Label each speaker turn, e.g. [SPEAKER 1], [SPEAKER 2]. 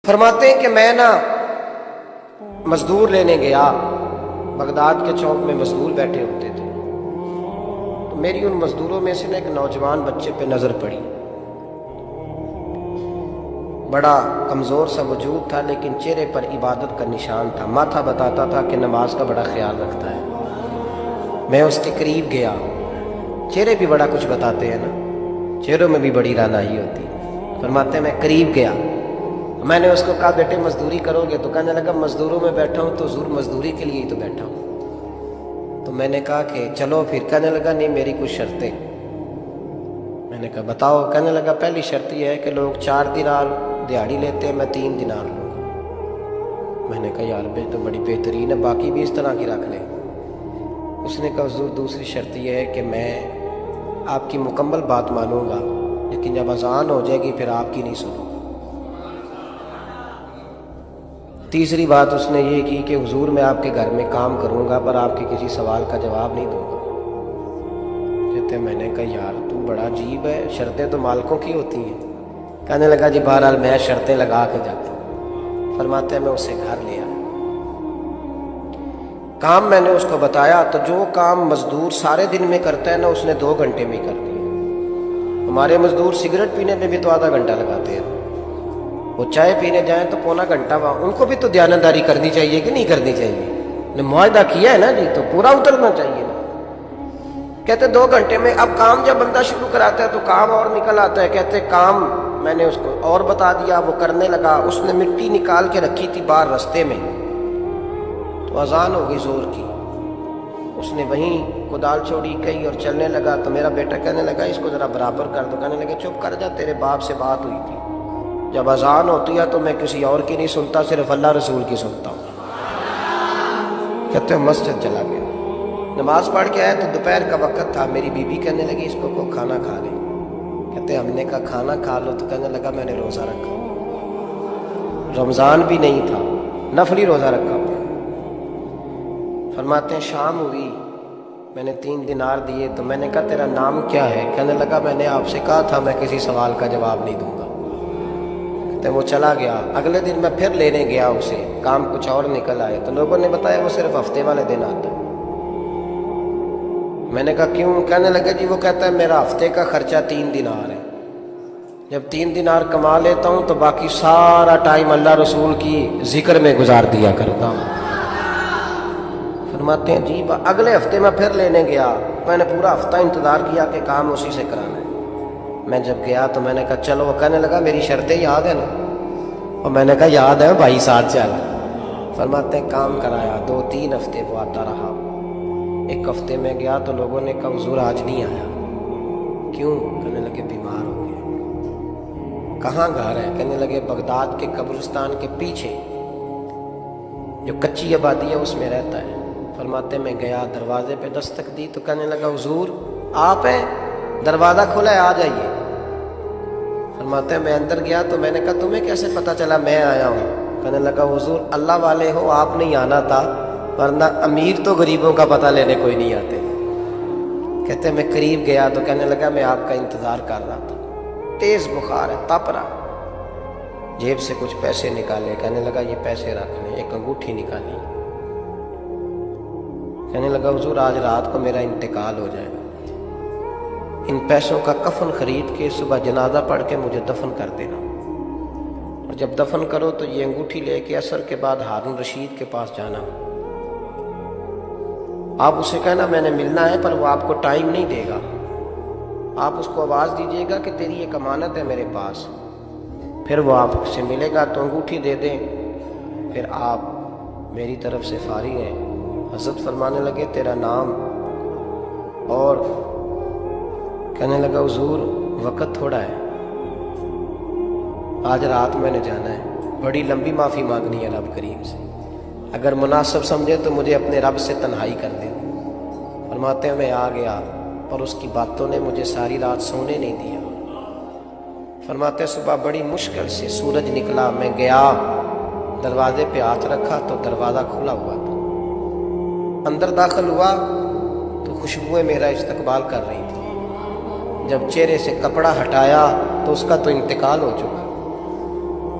[SPEAKER 1] فرماتے ہیں کہ میں نا مزدور لینے گیا، بغداد کے چوک میں مزدور بیٹھے ہوتے تھے، تو میری ان مزدوروں میں سے نا ایک نوجوان بچے پہ نظر پڑی۔ بڑا کمزور سا وجود تھا لیکن چہرے پر عبادت کا نشان تھا، ماتھا بتاتا تھا کہ نماز کا بڑا خیال رکھتا ہے۔ میں اس کے قریب گیا، چہرے بھی بڑا کچھ بتاتے ہیں نا، چہروں میں بھی بڑی رانائی ہوتی ہے۔ فرماتے ہیں میں قریب گیا، میں نے اس کو کہا بیٹے مزدوری کرو گے؟ تو کہنے لگا مزدوروں میں بیٹھا ہوں تو حضور مزدوری کے لیے ہی تو بیٹھا ہوں۔ تو میں نے کہا کہ چلو پھر، کہنے لگا نہیں میری کچھ شرطیں۔ میں نے کہا بتاؤ؟ کہنے لگا پہلی شرط یہ ہے کہ لوگ 4 دینار دیہاڑی لیتے ہیں، میں 3 دینار لوں گا۔ میں نے کہا یار بے تو بڑی بہترین ہے، باقی بھی اس طرح کی رکھ لیں۔ اس نے کہا حضور دوسری شرط یہ ہے کہ میں آپ کی مکمل بات مانوں گا لیکن جب اذان ہو جائے گی پھر آپ کی نہیں سنوں گا۔ تیسری بات اس نے یہ کی کہ حضور میں آپ کے گھر میں کام کروں گا پر آپ کے کسی سوال کا جواب نہیں دوں گا۔ کہتے میں نے کہا یار تو بڑا عجیب ہے، شرطیں تو مالکوں کی ہوتی ہیں۔ کہنے لگا جی بہرحال میں شرطیں لگا کے جاتا ہوں۔ فرماتے ہیں میں اسے گھر لے آیا، کام میں نے اس کو بتایا تو جو کام مزدور سارے دن میں کرتا ہے نا اس نے 2 گھنٹے میں کر دیا۔ ہمارے مزدور سگریٹ پینے میں بھی تو آدھا گھنٹہ لگاتے ہیں، وہ چائے پینے جائیں تو پونا گھنٹہ وہاں۔ ان کو بھی تو دیانتداری کرنی چاہیے کہ نہیں کرنی چاہیے؟ نے معاہدہ کیا ہے نا جی تو پورا اترنا چاہیے نا۔ کہتے 2 گھنٹے میں، اب کام جب بندہ شروع کراتا ہے تو کام اور نکل آتا ہے۔ کہتے کام میں نے اس کو اور بتا دیا، وہ کرنے لگا۔ اس نے مٹی نکال کے رکھی تھی باہر رستے میں، تو اذان ہو گئی زور کی، اس نے وہیں کدال چھوڑی کہی اور چلنے لگا۔ تو میرا بیٹا کہنے لگا اس کو ذرا برابر کر دو۔ کہنے لگا چپ کر جا، تیرے باپ سے بات ہوئی تھی، جب اذان ہوتی ہے تو میں کسی اور کی نہیں سنتا، صرف اللہ رسول کی سنتا ہوں۔ کہتے ہیں مسجد چلا گیا، نماز پڑھ کے آیا تو دوپہر کا وقت تھا۔ میری بیوی کہنے لگی اس کو کھانا کھا لے۔ کہتے ہم نے کہا کھانا کھا لو، تو کہنے لگا میں نے روزہ رکھا، رمضان بھی نہیں تھا، نفلی روزہ رکھا ہوا۔ فرماتے ہیں شام ہوئی، میں نے 3 دینار دیے تو میں نے کہا تیرا نام کیا ہے؟ کہنے لگا میں نے آپ سے کہا تھا میں کسی سوال کا جواب نہیں دوں گا۔ کہتے وہ چلا گیا۔ اگلے دن میں پھر لینے گیا اسے، کام کچھ اور نکل آئے تو لوگوں نے بتایا وہ صرف ہفتے والے دن آتا ہے۔ میں نے کہا کیوں؟ کہنے لگا جی وہ کہتا ہے میرا ہفتے کا خرچہ 3 دینار ہے، جب 3 دینار کما لیتا ہوں تو باقی سارا ٹائم اللہ رسول کی ذکر میں گزار دیا کرتا ہوں۔ فرماتے ہیں جی اگلے ہفتے میں پھر لینے گیا، میں نے پورا ہفتہ انتظار کیا کہ کام اسی سے کرانا ہے۔ میں جب گیا تو میں نے کہا چلو، وہ کہنے لگا میری شرطیں یاد ہے نا؟ اور میں نے کہا یاد ہے بھائی ساتھ چل۔ فرماتے ہیں کام کرایا، 2-3 ہفتے وہ آتا رہا۔ ایک ہفتے میں گیا تو لوگوں نے کہا حضور آج نہیں آیا، کیوں؟ کہنے لگے بیمار ہو گیا۔ کہاں گھر ہے؟ کہنے لگے بغداد کے قبرستان کے پیچھے جو کچی آبادی ہے اس میں رہتا ہے۔ فرماتے میں گیا، دروازے پہ دستک دی تو کہنے لگا حضور آپ ہیں؟ دروازہ کھلا ہے، آ جائیے۔ فرماتے ہیں میں اندر گیا تو میں نے کہا تمہیں کیسے پتہ چلا میں آیا ہوں؟ کہنے لگا حضور اللہ والے ہو آپ نہیں آنا تھا، ورنہ امیر تو غریبوں کا پتہ لینے کوئی نہیں آتے۔ کہتے میں قریب گیا تو کہنے لگا میں آپ کا انتظار کر رہا تھا، تیز بخار ہے، تپ رہا۔ جیب سے کچھ پیسے نکالے، کہنے لگا یہ پیسے رکھ لیں۔ ایک انگوٹھی نکالی، کہنے لگا حضور آج رات کو میرا انتقال ہو جائے گا، ان پیسوں کا کفن خرید کے صبح جنازہ پڑھ کے مجھے دفن کر دینا، اور جب دفن کرو تو یہ انگوٹھی لے کے عصر کے بعد ہارون رشید کے پاس جانا، آپ اسے کہنا میں نے ملنا ہے پر وہ آپ کو ٹائم نہیں دے گا، آپ اس کو آواز دیجیے گا کہ تیری ایک امانت ہے میرے پاس، پھر وہ آپ سے ملے گا تو انگوٹھی دے دیں، پھر آپ میری طرف سے فارغ ہیں۔ حضرت فرمانے لگے تیرا نام؟ اور کہنے لگا حضور وقت تھوڑا ہے، آج رات میں نے جانا ہے، بڑی لمبی معافی مانگنی ہے رب کریم سے، اگر مناسب سمجھے تو مجھے اپنے رب سے تنہائی کر دے۔ فرماتے ہیں میں آ گیا اور اس کی باتوں نے مجھے ساری رات سونے نہیں دیا۔ فرماتے ہیں صبح بڑی مشکل سے سورج نکلا، میں گیا دروازے پہ ہاتھ رکھا تو دروازہ کھلا ہوا تھا، اندر داخل ہوا تو خوشبوئیں میرا استقبال کر رہی تھی، جب چہرے سے کپڑا ہٹایا تو اس کا تو انتقال ہو چکا۔